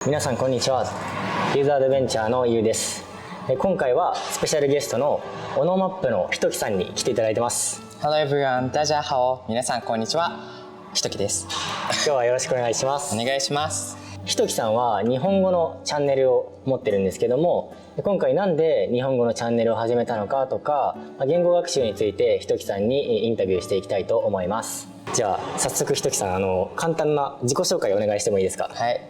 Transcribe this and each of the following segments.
皆さんこんにちは。ユーザーアドベンチャーのゆうです。今回はスペシャルゲストのオノマップのひときさんに来ていただいてます。 Hello everyone、大家好。皆さんこんにちは。ひときです。今日はよろしくお願いします。お願いします。ひときさんは日本語のチャンネルを持ってるんですけども、今回なんで日本語のチャンネルを始めたのかとか、言語学習についてひときさんにインタビューしていきたいと思います。じゃあ早速ひときさん、簡単な自己紹介をお願いしてもいいですか？はい。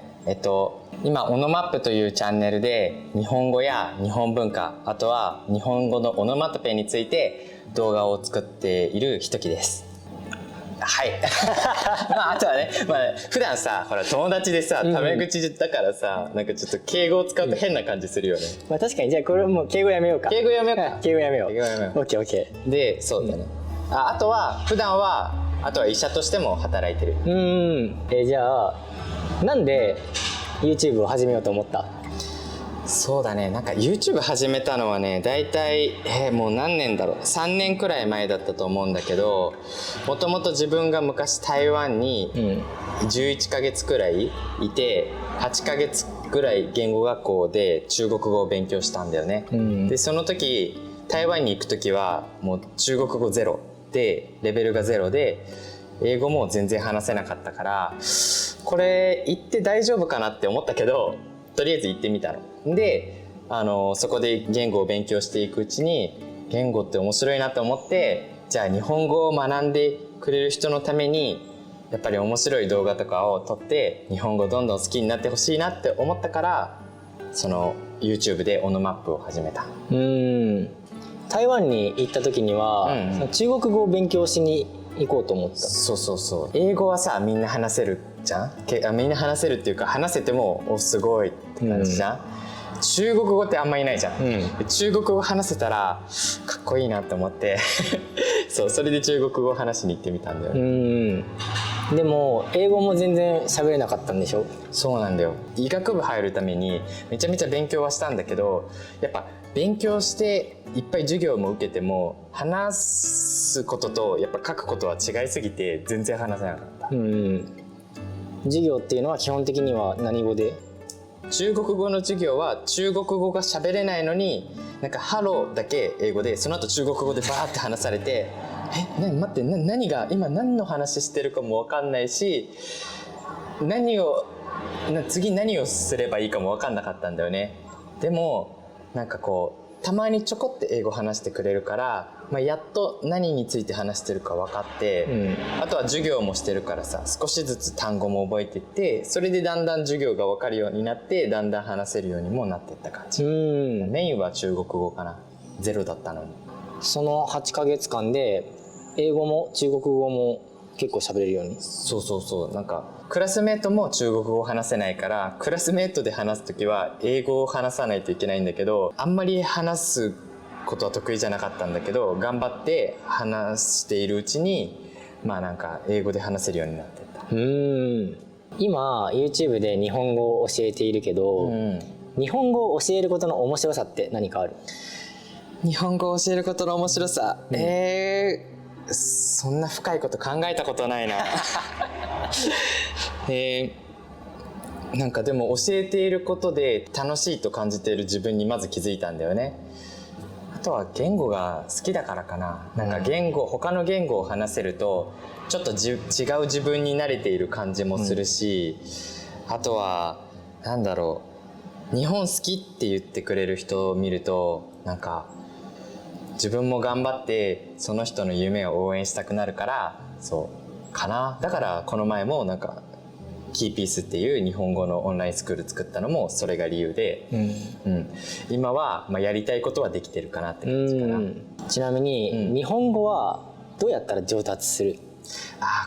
今オノマップというチャンネルで日本語や日本文化、あとは日本語のオノマトペについて動画を作っているひときです。はいあとはね、普段さ、ほら友達でさ、タメ口だからさ、なんかちょっと敬語を使うと変な感じするよね。確かに。じゃあこれもう敬語やめようか。敬語やめようか。敬語やめよう。敬語やめよう。オッケーオッケー。で、そうだね。あとは普段は医者としても働いてる。じゃあなんで YouTube を始めようと思った？そうだね、なんか YouTube 始めたのはね、だいたいもう何年だろう、3年くらい前だったと思うんだけど、もともと自分が昔台湾に11ヶ月くらいいて、8ヶ月くらい言語学校で中国語を勉強したんだよね。でその時台湾に行く時はもう中国語ゼロで、レベルがゼロで英語も全然話せなかったから、これ行って大丈夫かなって思ったけど、とりあえず行ってみたので、そこで言語を勉強していくうちに、言語って面白いなと思って、じゃあ日本語を学んでくれる人のためにやっぱり面白い動画とかを撮って日本語どんどん好きになってほしいなって思ったから、その YouTube でオノマップを始めた。台湾に行った時には、中国語を勉強しに行こうと思った。そう英語はさ、みんな話せるじゃん。みんな話せるっていうか、話せてもすごいって感じじゃん。中国語ってあんまいないじゃん。中国語話せたらかっこいいなって思ってそれで中国語を話しに行ってみたんだよね。でも英語も全然喋れなかったんでしょ？そうなんだよ。医学部入るためにめちゃめちゃ勉強はしたんだけど、やっぱ勉強していっぱい授業も受けても、話すこととやっぱ書くことは違いすぎて全然話せなかった。授業っていうのは基本的には何語で？中国語の授業は中国語が喋れないのに、なんかハローだけ英語で、その後中国語でバーって話されて待って、何が今何の話してるかも分かんないし、次何をすればいいかも分かんなかったんだよね。でもなんかたまにちょこって英語話してくれるから、やっと何について話してるか分かって、あとは授業もしてるからさ、少しずつ単語も覚えていって、それでだんだん授業が分かるようになって、だんだん話せるようにもなっていった感じ。メインは中国語かな。ゼロだったのに。その8ヶ月間で英語も中国語も結構喋れるように？そうなんかクラスメートも中国語を話せないから、クラスメートで話すときは英語を話さないといけないんだけど、あんまり話すことは得意じゃなかったんだけど、頑張って話しているうちになんか英語で話せるようになってった。今 YouTube で日本語を教えているけど、日本語を教えることの面白さって何かある？日本語を教えることの面白さ、そんな深いこと考えたことないななんかでも教えていることで楽しいと感じている自分にまず気づいたんだよね。あとは言語が好きだからかな。なんか他の言語を話せるとちょっと違う自分に慣れている感じもするし、あとはなんだろう、日本好きって言ってくれる人を見ると、なんか自分も頑張ってその人の夢を応援したくなるから、そうかな。だからこの前もなんかキーピースっていう日本語のオンラインスクール作ったのもそれが理由で、今はやりたいことはできてるかなって感じかな。ちなみに、日本語はどうやったら上達する？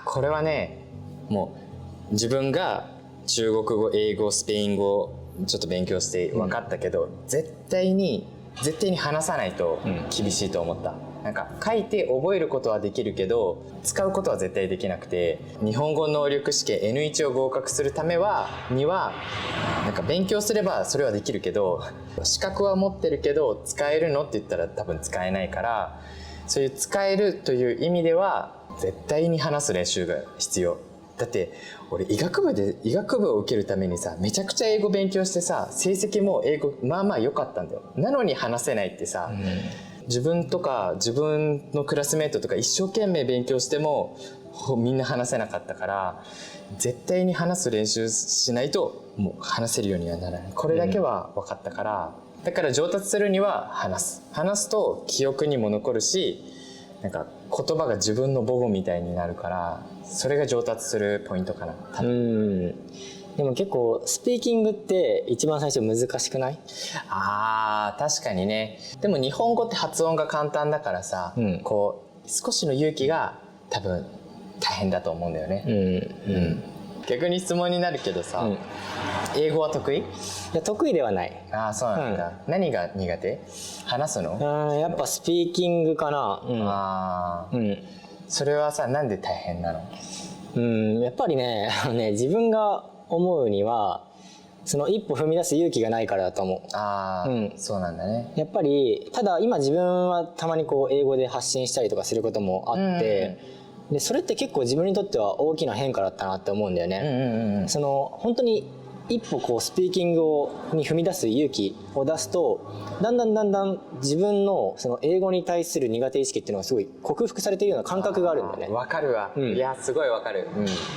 これはね、もう自分が中国語、英語、スペイン語をちょっと勉強して分かったけど、絶対に話さないと厳しいと思った。なんか書いて覚えることはできるけど使うことは絶対できなくて、日本語能力試験 N1 を合格するためにはなんか勉強すればそれはできるけど、資格は持ってるけど使えるのって言ったら多分使えないから、そういう使えるという意味では絶対に話す練習が必要。だって俺医学部を受けるためにさめちゃくちゃ英語勉強してさ成績も英語まあまあ良かったんだよ。なのに話せないってさ、自分とか自分のクラスメートとか一生懸命勉強してもみんな話せなかったから、絶対に話す練習しないともう話せるようにはならない。これだけは分かったから、だから上達するには話すと記憶にも残るし、なんか言葉が自分の母語みたいになるから、それが上達するポイントかな。でも結構スピーキングって一番最初難しくない？確かにね。でも日本語って発音が簡単だからさ、こう少しの勇気が多分大変だと思うんだよね。逆に質問になるけどさ、英語は得意？いや、得意ではない。そうなんだ。何が苦手？話すの？やっぱスピーキングかな。それはさ、なんで大変なの？やっぱりね、自分が思うにはその一歩踏み出す勇気がないからだと思う。そうなんだね。やっぱりただ今自分はたまにこう英語で発信したりとかすることもあって、でそれって結構自分にとっては大きな変化だったなって思うんだよね。その本当に一歩こうスピーキングに踏み出す勇気を出すと、だんだん自分のその英語に対する苦手意識っていうのがすごい克服されているような感覚があるんだよね。わかるわ。いやすごいわかる。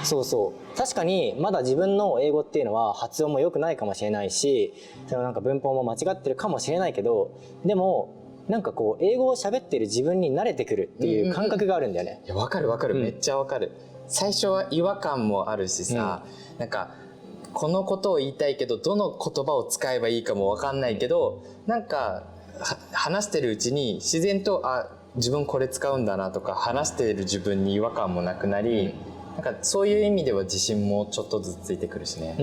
そう確かにまだ自分の英語っていうのは発音も良くないかもしれないし、そのなんか文法も間違ってるかもしれないけど、でもなんかこう英語を喋ってる自分に慣れてくるっていう感覚があるんだよね。いやわかるめっちゃわかる。最初は違和感もあるしさ、なんかこのことを言いたいけどどの言葉を使えばいいかも分かんないけど、なんか話してるうちに自然と自分これ使うんだなとか、話している自分に違和感もなくなり、なんかそういう意味では自信もちょっとずつついてくるしね。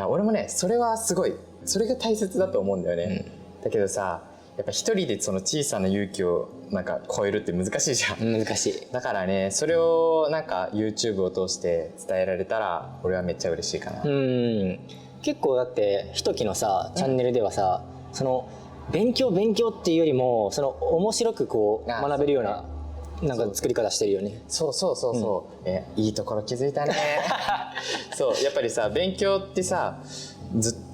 俺もねそれはすごい、それが大切だと思うんだよね。だけどさ、やっぱ一人でその小さな勇気をなんか超えるって難しいじゃん。難しい。だからね、それをなんか YouTube を通して伝えられたら俺はめっちゃ嬉しいかな。結構だってひときのさチャンネルではさ、その勉強っていうよりもその面白くこう学べるようななんか作り方してるよね。いいところ気づいたね。そうやっぱりさ、勉強ってさ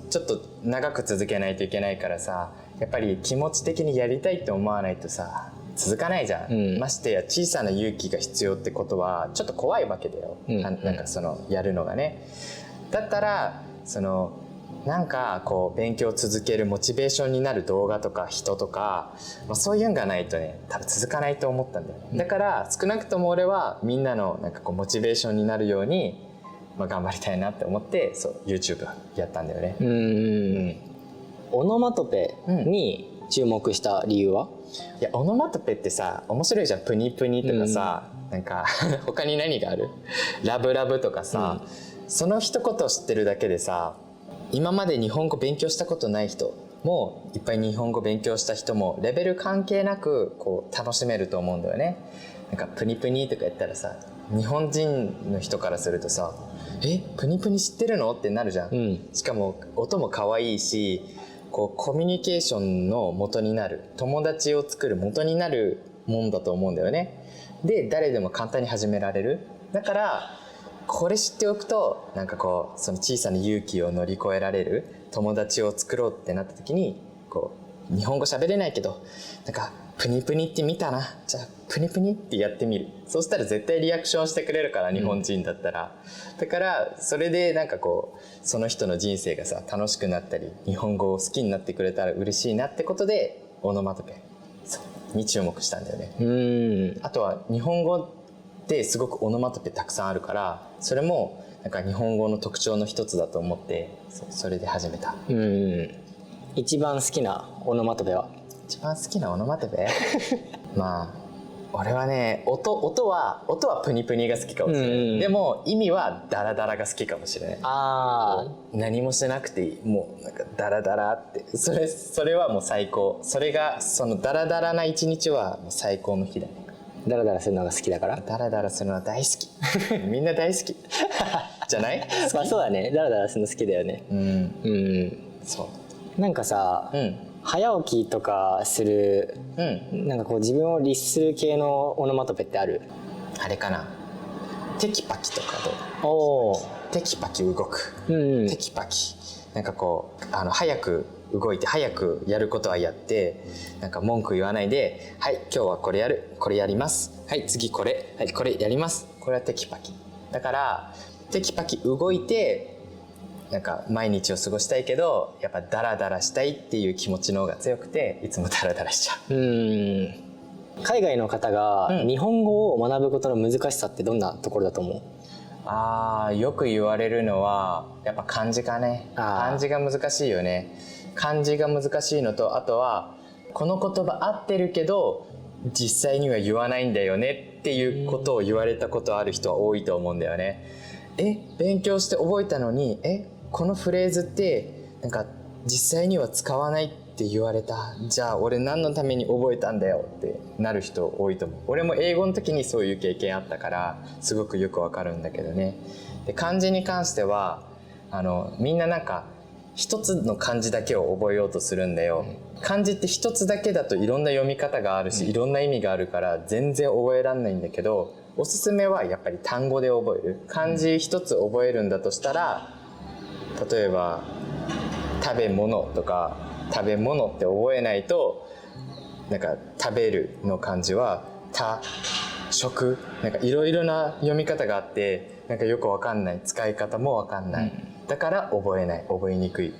ちょっと長く続けないといけないからさ、やっぱり気持ち的にやりたいって思わないとさ続かないじゃん。ましてや小さな勇気が必要ってことはちょっと怖いわけだよ。なんかそのやるのがね。だったらそのなんかこう勉強を続けるモチベーションになる動画とか人とか、そういうのがないとね多分続かないと思ったんだよね。だから少なくとも俺はみんなのなんかこうモチベーションになるように、頑張りたいなって思ってYouTube やったんだよね。オノマトペに注目した理由は？いやオノマトペってさ面白いじゃん。プニプニとかさ、なんか他に何がある？ラブラブとかさ、その一言知ってるだけでさ、今まで日本語勉強したことない人もいっぱい日本語勉強した人もレベル関係なくこう楽しめると思うんだよね。なんかプニプニとか言ったらさ、日本人の人からするとさ、プニプニ知ってるのってなるじゃん。しかも音も可愛いし、こうコミュニケーションの元になる、友達を作る元になるもんだと思うんだよね。で誰でも簡単に始められる。だからこれ知っておくとなんかこうその小さな勇気を乗り越えられる、友達を作ろうってなった時にこう日本語喋れないけどなんかプニプニって見たな、じゃあプニプニってやってみる。そうしたら絶対リアクションしてくれるから、日本人だったら。だからそれでなんかこうその人の人生がさ楽しくなったり日本語を好きになってくれたら嬉しいなってことでオノマトペに注目したんだよね。あとは日本語ってすごくオノマトペたくさんあるから、それもなんか日本語の特徴の一つだと思ってそれで始めた。一番好きなオノマトペは？一番好きなオノマトペ俺はね音はプニプニが好きかもしれない。でも意味はダラダラが好きかもしれない。何もしなくていい、もうなんかダラダラって、それはもう最高。それがそのダラダラな一日はもう最高の日だね。ダラダラするのが好きだから？ダラダラするのは大好き。みんな大好きじゃない？そうだね、ダラダラするの好きだよね。そうなんかさ、早起きとかする、なんかこう自分を律する系のオノマトペってある？あれかな、テキパキとかおお。テキパキ動く、うん。テキパキなんかこう早く動いて早くやることはやって、なんか文句言わないで、はい今日はこれやる、これやります、はい次これ、はいこれやります、これはテキパキだから、テキパキ動いてなんか毎日を過ごしたいけど、やっぱダラダラしたいっていう気持ちの方が強くて、いつもダラダラしちゃう。海外の方がうん日本語を学ぶことの難しさってどんなところだと思う？よく言われるのはやっぱ漢字かね。漢字が難しいよね。漢字が難しいのと、あとはこの言葉合ってるけど実際には言わないんだよねっていうことを言われたことある人は多いと思うんだよね。勉強して覚えたのにこのフレーズってなんか実際には使わないって言われた、じゃあ俺何のために覚えたんだよってなる人多いと思う。俺も英語の時にそういう経験あったからすごくよくわかるんだけどね。で漢字に関してはみんななんか一つの漢字だけを覚えようとするんだよ。漢字って一つだけだといろんな読み方があるし、いろんな意味があるから全然覚えられないんだけど、おすすめはやっぱり単語で覚える。漢字一つ覚えるんだとしたら、例えば食べ物とか食べ物って覚えないと、なんか食べるの漢字はた食、なんかいろいろな読み方があって、なんかよくわかんない、使い方もわかんない、だから覚えない、覚えにくい、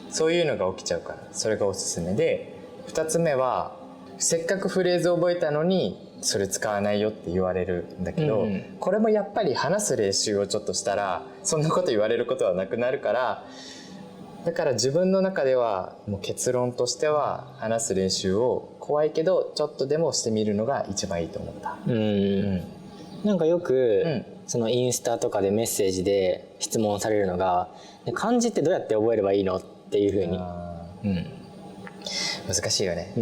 そういうのが起きちゃうから、それがおすすめで、2つ目はせっかくフレーズを覚えたのにそれ使わないよって言われるんだけど、これもやっぱり話す練習をちょっとしたらそんなこと言われることはなくなるから、だから自分の中ではもう結論としては話す練習を怖いけどちょっとでもしてみるのが一番いいと思った。なんかよく、そのインスタとかでメッセージで質問されるのが、漢字ってどうやって覚えればいいのっていうふうに。難しいよね、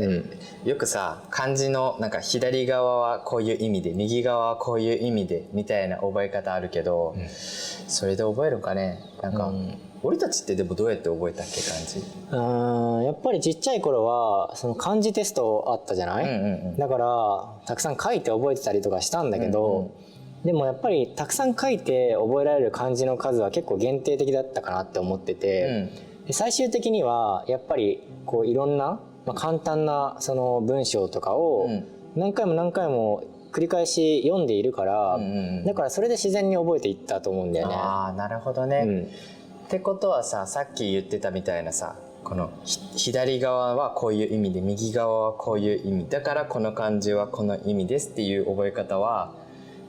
よくさ漢字のなんか左側はこういう意味で右側はこういう意味でみたいな覚え方あるけど、それで覚えるかね。なんか、俺たちってでもどうやって覚えたっけ漢字？やっぱりちっちゃい頃はその漢字テストあったじゃない、だからたくさん書いて覚えてたりとかしたんだけど、でもやっぱりたくさん書いて覚えられる漢字の数は結構限定的だったかなって思ってて、で最終的にはやっぱりこういろんな、簡単なその文章とかを何回も何回も繰り返し読んでいるから、だからそれで自然に覚えていったと思うんだよね。なるほどね、ってことはさっき言ってたみたいなさ、この左側はこういう意味で右側はこういう意味だからこの漢字はこの意味ですっていう覚え方は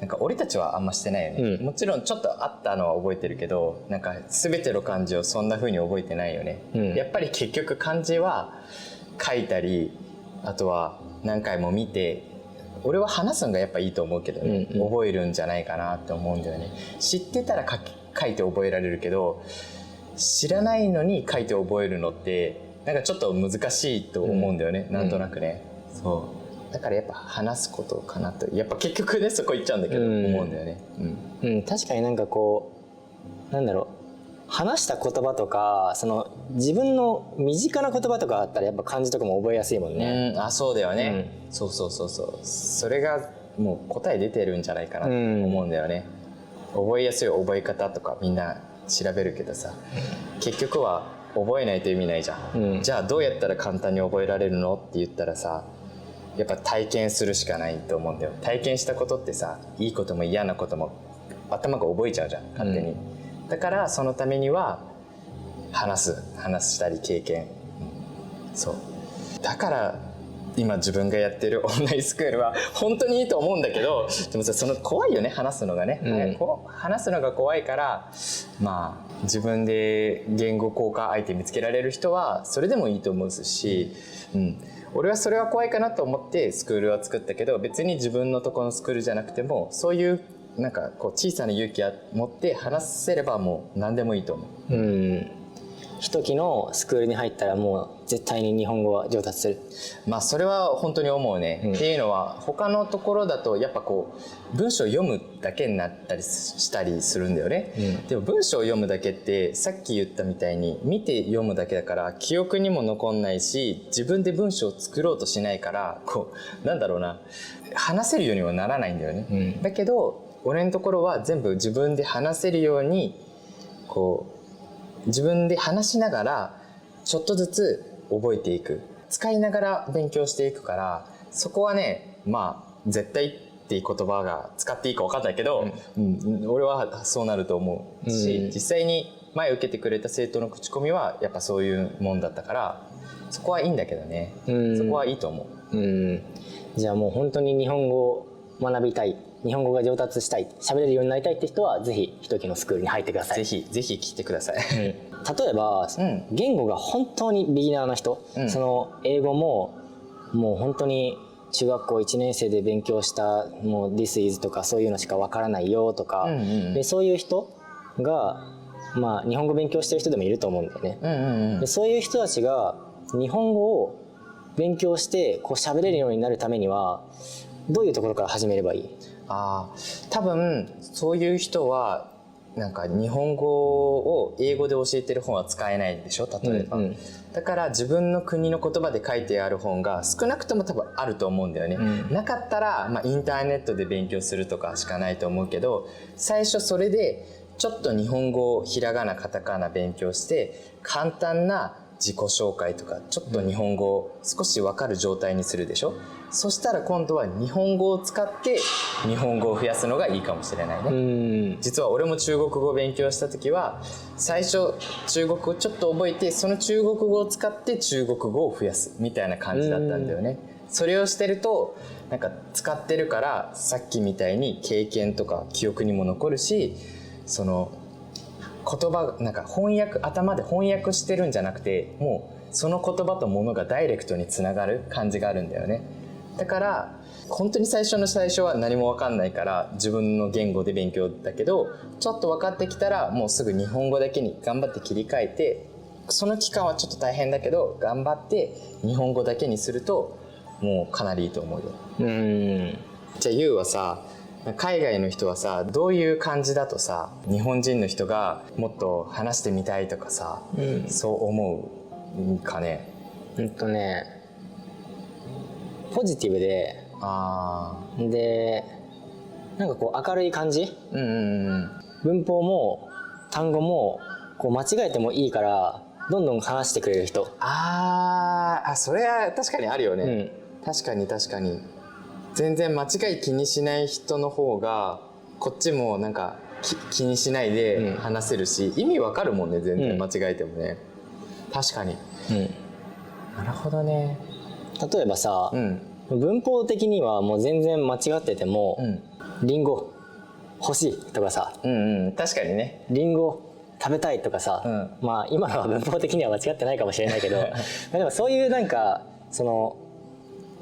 なんか俺たちはあんましてないよね、もちろんちょっとあったのは覚えてるけど、なんか全ての漢字をそんな風に覚えてないよね、やっぱり結局漢字は書いたり、あとは何回も見て、俺は話すのがやっぱいいと思うけどね、覚えるんじゃないかなって思うんだよね。知ってたら書いて覚えられるけど、知らないのに書いて覚えるのってなんかちょっと難しいと思うんだよね、なんとなくね、そうだからやっぱ話すことかなと、やっぱ結局ねそこ行っちゃうんだけど、思うんだよね。確かになんかこうなんだろう、話した言葉とかその自分の身近な言葉とかあったらやっぱ漢字とかも覚えやすいもんね。そうだよね、そうそれがもう答え出てるんじゃないかなと思うんだよね、覚えやすい覚え方とかみんな調べるけどさ、結局は覚えないと意味ないじゃん、じゃあどうやったら簡単に覚えられるのって言ったらさ、やっぱ体験するしかないと思うんだよ。体験したことってさ、いいことも嫌なことも頭が覚えちゃうじゃん勝手に、だからそのためには話したり経験、そうだから今自分がやってるオンラインスクールは本当にいいと思うんだけど、でもさその怖いよね、話すのがね、話すのが怖いから、自分で言語効果相手見つけられる人はそれでもいいと思うし、俺はそれは怖いかなと思ってスクールは作ったけど、別に自分のとこのスクールじゃなくてもそういうなんかこう小さな勇気を持って話せればもう何でもいいと思う。一期のスクールに入ったらもう絶対に日本語は上達する。それは本当に思うね、っていうのは他のところだとやっぱこう文章を読むだけになったりしたりするんだよね、でも文章を読むだけってさっき言ったみたいに見て読むだけだから記憶にも残んないし、自分で文章を作ろうとしないから、こうなんだろうな、話せるようにはならないんだよね、だけど俺のところは全部自分で話せるようにこう自分で話しながらちょっとずつ覚えていく、使いながら勉強していくから、そこはねまあ絶対っていう言葉が使っていいか分かんないけど、俺はそうなると思うし、実際に前受けてくれた生徒の口コミはやっぱそういうもんだったから、そこはいいんだけどね、そこはいいと思う。じゃあもう本当に日本語を学びたい、日本語が上達したい、喋れるようになりたいって人はぜひひときのスクールに入ってください。ぜひ来てください。例えば、言語が本当にビギナーの人、その英語ももう本当に中学校1年生で勉強したもう This is とかそういうのしかわからないよとか、でそういう人がまあ日本語勉強してる人でもいると思うんだよね。でそういう人たちが日本語を勉強してこう喋れるようになるためにはどういうところから始めればいい？多分そういう人はなんか日本語を英語で教えてる本は使えないでしょ、例えば、だから自分の国の言葉で書いてある本が少なくとも多分あると思うんだよね、なかったら、まあ、インターネットで勉強するとかしかないと思うけど、最初それでちょっと日本語をひらがなカタカナ勉強して簡単な自己紹介とかちょっと日本語を少し分かる状態にするでしょ。そしたら今度は日本語を使って日本語を増やすのがいいかもしれないね。実は俺も中国語を勉強した時は最初中国語をちょっと覚えて、その中国語を使って中国語を増やすみたいな感じだったんだよね。それをしてるとなんか使ってるから、さっきみたいに経験とか記憶にも残るし、その言葉なんか頭で翻訳してるんじゃなくて、もうその言葉とものがダイレクトにつながる感じがあるんだよね。だから本当に最初は何も分かんないから自分の言語で勉強だけど、ちょっと分かってきたらもうすぐ日本語だけに頑張って切り替えて、その期間はちょっと大変だけど頑張って日本語だけにするともうかなりいいと思うよ。じゃあユウはさ、海外の人はさどういう感じだとさ日本人の人がもっと話してみたいとかさ、そう思うかね？ポジティブで、でなんかこう明るい感じ、文法も単語もこう間違えてもいいからどんどん話してくれる人。それは確かにあるよね、確かに全然間違い気にしない人の方がこっちもなんか気にしないで話せるし、意味わかるもんね、全然間違えてもね、確かに、なるほどね。例えばさ、文法的にはもう全然間違ってても、リンゴ欲しいとかさ、確かにね、リンゴ食べたいとかさ、まあ今のは文法的には間違ってないかもしれないけどでもそういうなんかその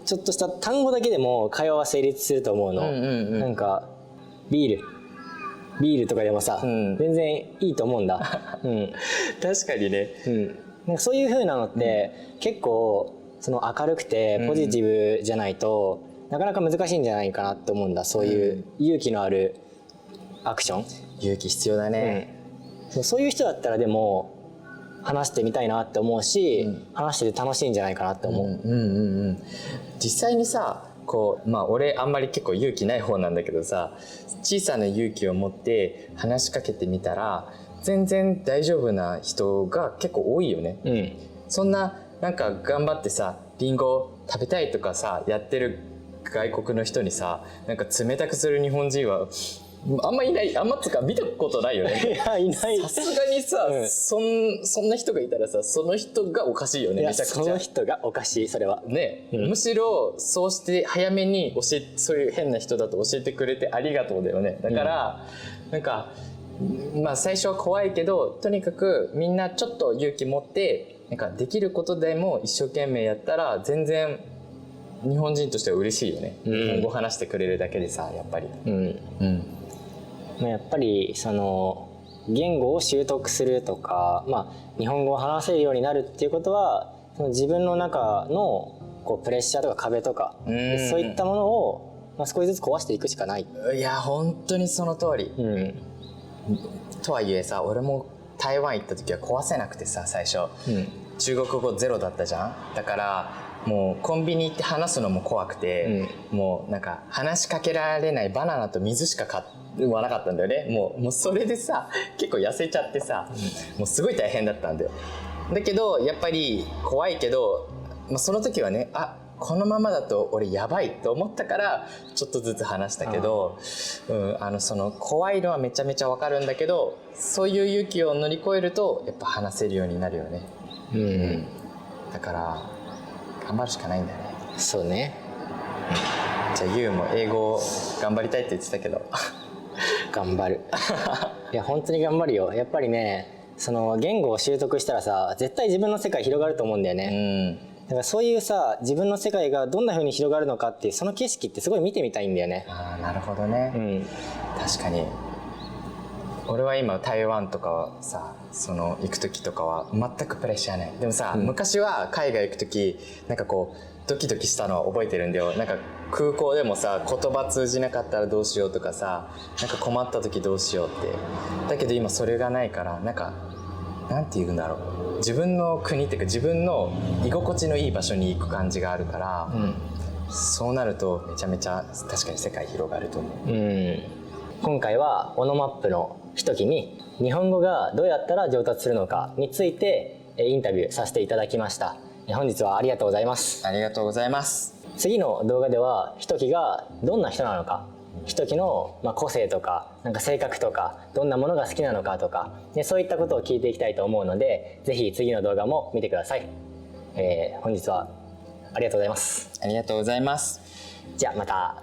ちょっとした単語だけでも会話は成立すると思うの。なんかビールとかでもさ、全然いいと思うんだ。確かにね、なんかそういう風なのって、結構その明るくてポジティブじゃないと、なかなか難しいんじゃないかなと思うんだ。そういう勇気のあるアクション、勇気必要だね、そういう人だったらでも話してみたいなって思うし、話してて楽しいんじゃないかなって思う。実際にさこう、まあ俺あんまり結構勇気ない方なんだけどさ、小さな勇気を持って話しかけてみたら全然大丈夫な人が結構多いよね、そんななんか頑張ってさリンゴ食べたいとかさやってる外国の人にさなんか冷たくする日本人はあんまいない、あんまつか見たことないよね。いやいない。さすがにさ、そんな人がいたらさその人がおかしいよね。めちゃくちゃその人がおかしい、それはね、むしろそうして早めにそういう変な人だと教えてくれてありがとうだよね。だから、なんかまあ最初は怖いけどとにかくみんなちょっと勇気持ってなんかできることでも一生懸命やったら全然日本人としては嬉しいよね、日本語話してくれるだけでさやっぱり、やっぱりその言語を習得するとか、まあ、日本語を話せるようになるっていうことはその自分の中のこうプレッシャーとか壁とか、そういったものを、まあ、少しずつ壊していくしかない。いや本当にその通り、とはいえさ俺も台湾行った時は壊せなくてさ最初、中国語ゼロだったじゃん。だからもうコンビニ行って話すのも怖くて、もうなんか話しかけられないバナナと水しか買わなかったんだよね。もうそれでさ結構痩せちゃってさ、もうすごい大変だったんだよ。だけどやっぱり怖いけど、その時はね、このままだと俺やばいと思ったからちょっとずつ話したけど、その怖いのはめちゃめちゃ分かるんだけど、そういう勇気を乗り越えるとやっぱ話せるようになるよね。だから頑張るしかないんだよね。そうね。じゃあユウも英語頑張りたいって言ってたけど頑張るいや本当に頑張るよ。やっぱりね、その言語を習得したらさ、絶対自分の世界広がると思うんだよね。だからそういうさ、自分の世界がどんな風に広がるのかっていう、その景色ってすごい見てみたいんだよね。なるほどね。確かに俺は今台湾とかはさ、行く時とかは全くプレッシャーない。でもさ、昔は海外行く時なんかこうドキドキしたのは覚えてるんだよ。なんか空港でもさ、言葉通じなかったらどうしようとかさ、なんか困った時どうしようって。だけど今それがないから、なんかなんて言うんだろう、自分の国っていうか自分の居心地のいい場所に行く感じがあるから、そうなるとめちゃめちゃ確かに世界広がると思う。今回はオノマップのひときに日本語がどうやったら上達するのかについてインタビューさせていただきました。本日はありがとうございます。ありがとうございます。次の動画ではひときがどんな人なのか、ひときの個性とか、なんか性格とか、どんなものが好きなのかとか、そういったことを聞いていきたいと思うので、ぜひ次の動画も見てください。本日はありがとうございます。ありがとうございます。じゃあまた。